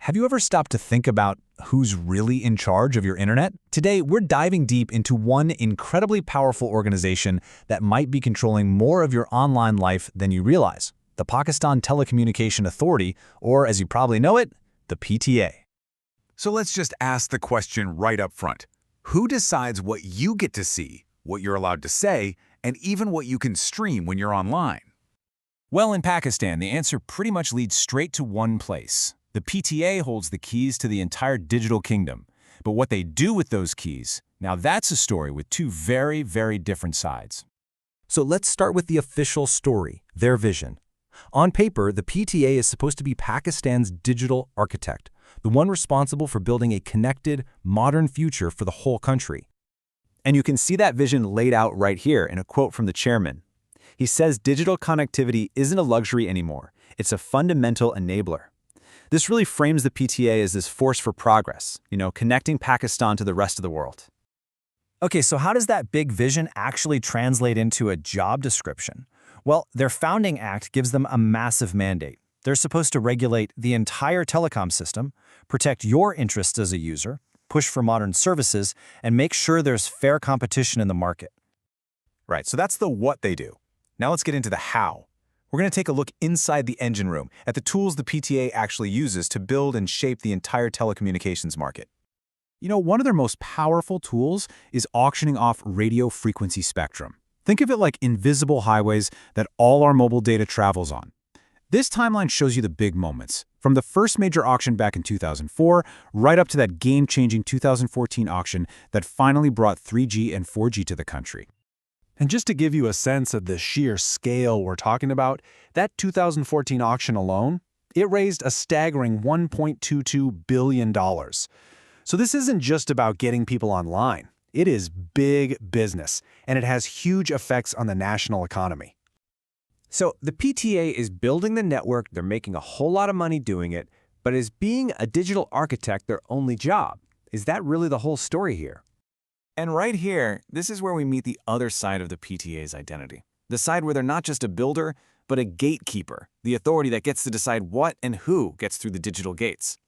Have you ever stopped to think about who's really in charge of your internet? Today, we're diving deep into one incredibly powerful organization that might be controlling more of your online life than you realize: the Pakistan Telecommunication Authority, or as you probably know it, the PTA. So let's just ask the question right up front. Who decides what you get to see, what you're allowed to say, and even what you can stream when you're online? Well, in Pakistan, the answer pretty much leads straight to one place. The PTA holds the keys to the entire digital kingdom. But what they do with those keys, now that's a story with two very, very different sides. So let's start with the official story, their vision. On paper, the PTA is supposed to be Pakistan's digital architect, the one responsible for building a connected, modern future for the whole country. And you can see that vision laid out right here in a quote from the chairman. He says digital connectivity isn't a luxury anymore. It's a fundamental enabler. This really frames the PTA as this force for progress, connecting Pakistan to the rest of the world. Okay, so how does that big vision actually translate into a job description? Well, their founding act gives them a massive mandate. They're supposed to regulate the entire telecom system, protect your interests as a user, push for modern services, and make sure there's fair competition in the market. Right, so that's the what they do. Now let's get into the how. We're going to take a look inside the engine room at the tools the PTA actually uses to build and shape the entire telecommunications market. One of their most powerful tools is auctioning off radio frequency spectrum. Think of it like invisible highways that all our mobile data travels on. This timeline shows you the big moments, from the first major auction back in 2004, right up to that game-changing 2014 auction that finally brought 3G and 4G to the country. And just to give you a sense of the sheer scale we're talking about, that 2014 auction alone, it raised a staggering $1.22 billion. So this isn't just about getting people online. It is big business, and it has huge effects on the national economy. So the PTA is building the network, they're making a whole lot of money doing it, but is being a digital architect their only job? Is that really the whole story here? And right here, this is where we meet the other side of the PTA's identity. The side where they're not just a builder, but a gatekeeper, the authority that gets to decide what and who gets through the digital gates.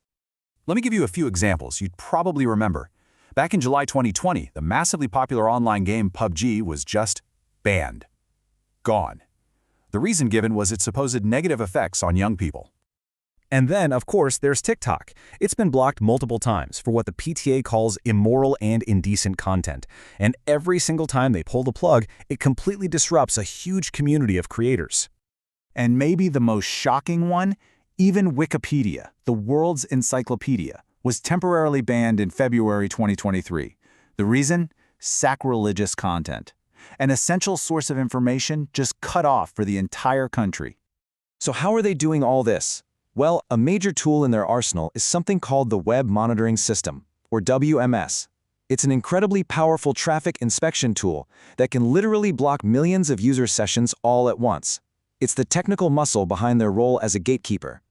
Let me give you a few examples you'd probably remember. Back in July 2020, the massively popular online game PUBG was just banned. Gone. The reason given was its supposed negative effects on young people. And then, of course, there's TikTok. It's been blocked multiple times for what the PTA calls immoral and indecent content. And every single time they pull the plug, it completely disrupts a huge community of creators. And maybe the most shocking one, even Wikipedia, the world's encyclopedia, was temporarily banned in February 2023. The reason? Sacrilegious content. An essential source of information just cut off for the entire country. So how are they doing all this? Well, a major tool in their arsenal is something called the Web Monitoring System, or WMS. It's an incredibly powerful traffic inspection tool that can literally block millions of user sessions all at once. It's the technical muscle behind their role as a gatekeeper.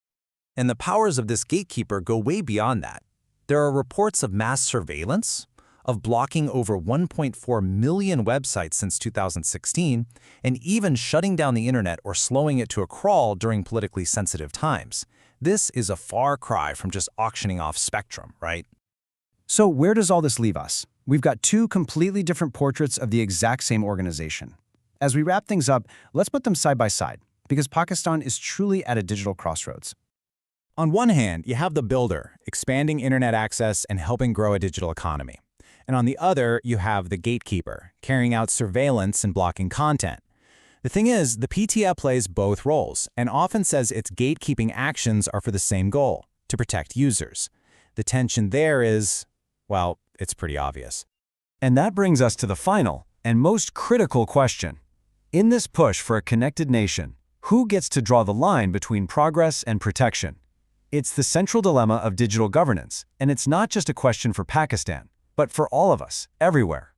And the powers of this gatekeeper go way beyond that. There are reports of mass surveillance, of blocking over 1.4 million websites since 2016, and even shutting down the internet or slowing it to a crawl during politically sensitive times. This is a far cry from just auctioning off spectrum, right? So where does all this leave us? We've got two completely different portraits of the exact same organization. As we wrap things up, let's put them side by side, because Pakistan is truly at a digital crossroads. On one hand, you have the builder, expanding internet access and helping grow a digital economy. And on the other, you have the gatekeeper, carrying out surveillance and blocking content. The thing is, the PTA plays both roles and often says its gatekeeping actions are for the same goal, to protect users. The tension there is, well, it's pretty obvious. And that brings us to the final and most critical question. In this push for a connected nation, who gets to draw the line between progress and protection? It's the central dilemma of digital governance, and it's not just a question for Pakistan, but for all of us, everywhere.